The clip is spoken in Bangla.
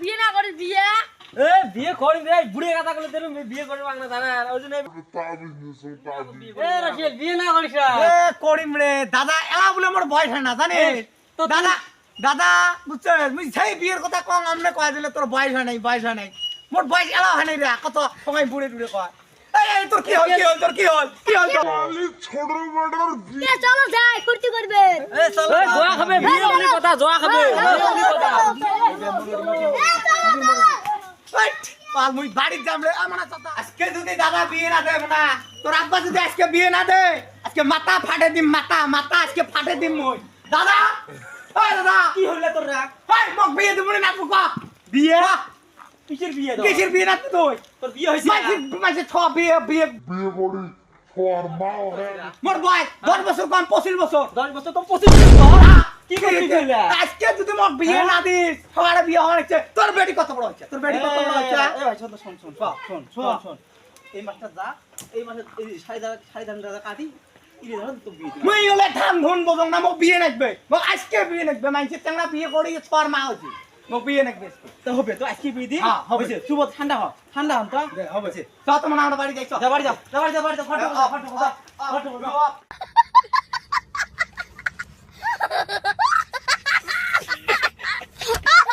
বিয়ে না করিস বিয়ে এ বিয়ে করিস রে বুড়ে কথা বলে দেন বিয়ে করব না জানা ওই জন্য এ রাশিল বিয়ে না করিস এ করিম রে দাদা এলা বলে মোর বয়স হয় না জানিস তো দাদা দাদা বুঝছো মুই সেই বিয়ের কথা কম আমনে কয় দিলে তোর বয়স হয় নাই মোর বয়স এলা হয় নাই রে কত সময় বুড়ে বুড়ে কয় এই তোর কি হল তোর কি হল এ চলো যাই কুর্তি করবে এ চল এ জোয়া খাবে বিয়ে বলি কথা জোয়া খাবে বিয়ে বলি কথা পাল মুই বাড়ির যাম রে আমার চাচা আজকে যদি দাদা বিয়ে না দেব না তোর আব্বা যদি আজকে বিয়ে না দে আজকে মাথা ফাটে দিম মাথা আজকে ফাটে দিম মই দাদা ওই দাদা কি হইলে তোর রাগ ওই মক বিয়ে দিব না তুই কো বিয়ে কিসের বিয়ে তো কিসের বিয়ে না তুই তোর বিয়ে হইছে মাঝে ছ বিয়ে body for my মোর বয়স 10 বছর কম 25 বছর 10 বছর তো 25 বছর কি করছিস কইলা আজকে যদি মক বিয়ে না দিস সবার বিয়ে হচ্ছে তোর বেটি কত বড় হচ্ছে তোর বেটি কত বড় হচ্ছে এ ভাই শোন এই মাসটা যা এই মাসে এই সাইদান দাদা কাটি ইরে ধর তো বিয়ে দিবি মুই ওলে ধান ধুন বজং না মক বিয়ে নাকবে মক আজকে বিয়ে নাকবে মাইছে তেংলা বিয়ে করি 6 মাস হইছে মক বিয়ে নাকবে তো হবে তো আজকে বিয়ে দি হ্যাঁ, হবে। হইছে সুব ঠান্ডা হন তো হবে তো তোমার আমার বাড়ি যাইছো যা বাড়ি যা ফটো